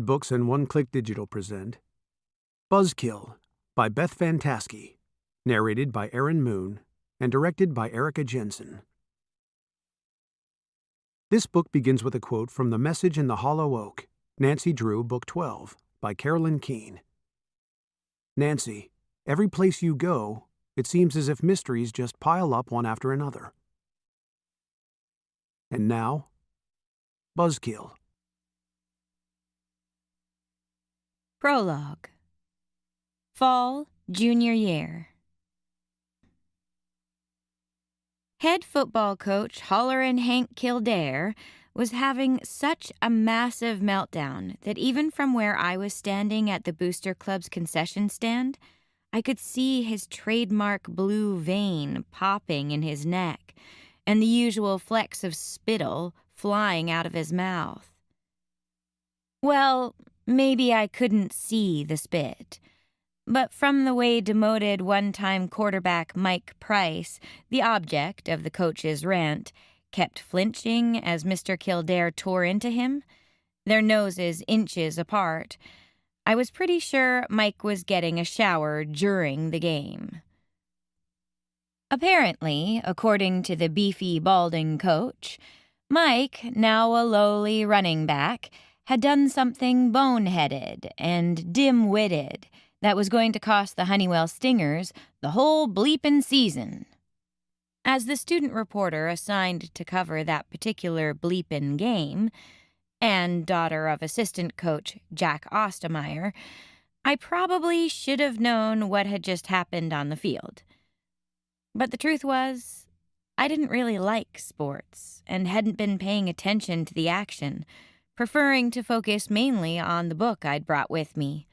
Books and One Click Digital present Buzzkill by Beth Fantaskey, narrated by Aaron Moon and directed by Erica Jensen. This book begins with a quote from The Message in the Hollow Oak, Nancy Drew, Book 12, by Carolyn Keene. Nancy, every place you go, it seems as if mysteries just pile up one after another. And now, Buzzkill. Prologue. Fall, junior year. Head football coach Hollerin' Hank Kildare was having such a massive meltdown that even from where I was standing at the Booster Club's concession stand, I could see his trademark blue vein popping in his neck and the usual flecks of spittle flying out of his mouth. Well, maybe I couldn't see the spit, but from the way demoted one-time quarterback Mike Price, the object of the coach's rant, kept flinching as Mr. Kildare tore into him, their noses inches apart, I was pretty sure Mike was getting a shower during the game. Apparently, according to the beefy, balding coach, Mike, now a lowly running back, had done something boneheaded and dim-witted that was going to cost the Honeywell Stingers the whole bleepin' season. As the student reporter assigned to cover that particular bleepin' game, and daughter of assistant coach Jack Ostemeyer, I probably should have known what had just happened on the field. But the truth was, I didn't really like sports and hadn't been paying attention to the action, preferring to focus mainly on the book I'd brought with me,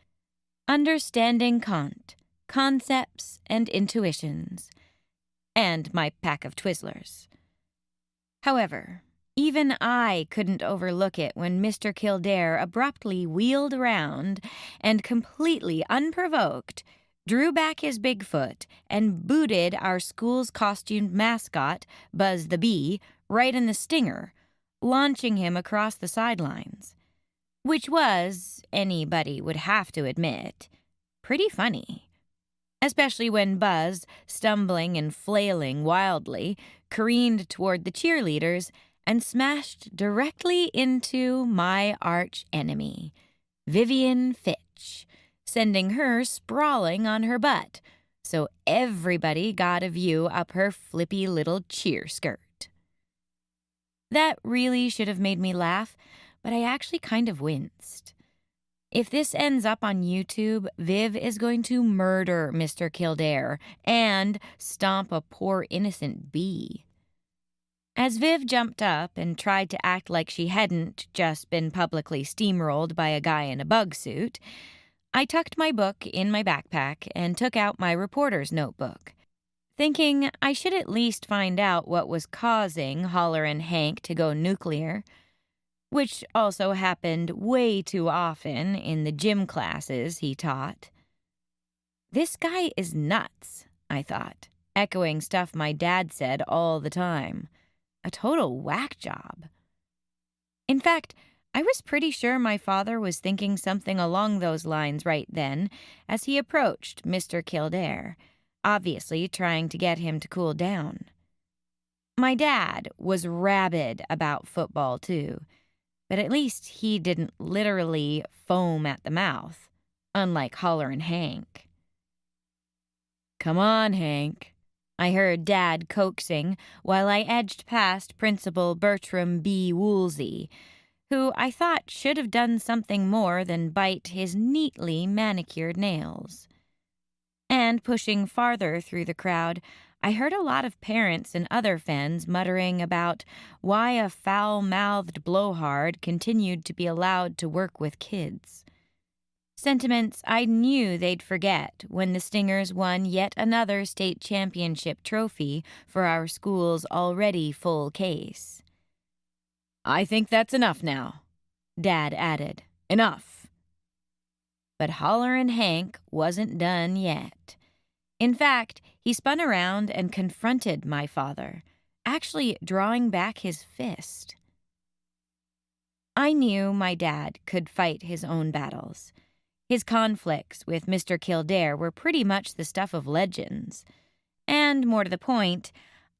Understanding Kant, Concepts and Intuitions, and my pack of Twizzlers. However, even I couldn't overlook it when Mr. Kildare abruptly wheeled around and, completely unprovoked, drew back his big foot and booted our school's costumed mascot, Buzz the Bee, right in the stinger, launching him across the sidelines, which was, anybody would have to admit, pretty funny, especially when Buzz, stumbling and flailing wildly, careened toward the cheerleaders and smashed directly into my arch enemy, Vivian Fitch, sending her sprawling on her butt, so everybody got a view up her flippy little cheer skirt. That really should have made me laugh, but I actually kind of winced. If this ends up on YouTube, Viv is going to murder Mr. Kildare and stomp a poor innocent bee. As Viv jumped up and tried to act like she hadn't just been publicly steamrolled by a guy in a bug suit, I tucked my book in my backpack and took out my reporter's notebook, thinking I should at least find out what was causing Hollerin' Hank to go nuclear, which also happened way too often in the gym classes he taught. This guy is nuts, I thought, echoing stuff my dad said all the time. A total whack job. In fact, I was pretty sure my father was thinking something along those lines right then as he approached Mr. Kildare, obviously trying to get him to cool down. My dad was rabid about football, too, but at least he didn't literally foam at the mouth, unlike Hollerin' Hank. "Come on, Hank," I heard Dad coaxing while I edged past Principal Bertram B. Woolsey, who I thought should have done something more than bite his neatly manicured nails. And pushing farther through the crowd, I heard a lot of parents and other fans muttering about why a foul-mouthed blowhard continued to be allowed to work with kids. Sentiments I knew they'd forget when the Stingers won yet another state championship trophy for our school's already full case. "I think that's enough now," Dad added. "Enough." But Hollerin' Hank wasn't done yet. In fact, he spun around and confronted my father, actually drawing back his fist. I knew my dad could fight his own battles. His conflicts with Mr. Kildare were pretty much the stuff of legends. And more to the point,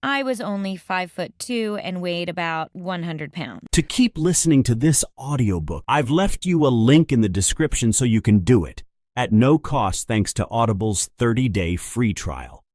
I was only 5'2" and weighed about 100 pounds. To keep listening to this audiobook, I've left you a link in the description so you can do it, at no cost thanks to Audible's 30-day free trial.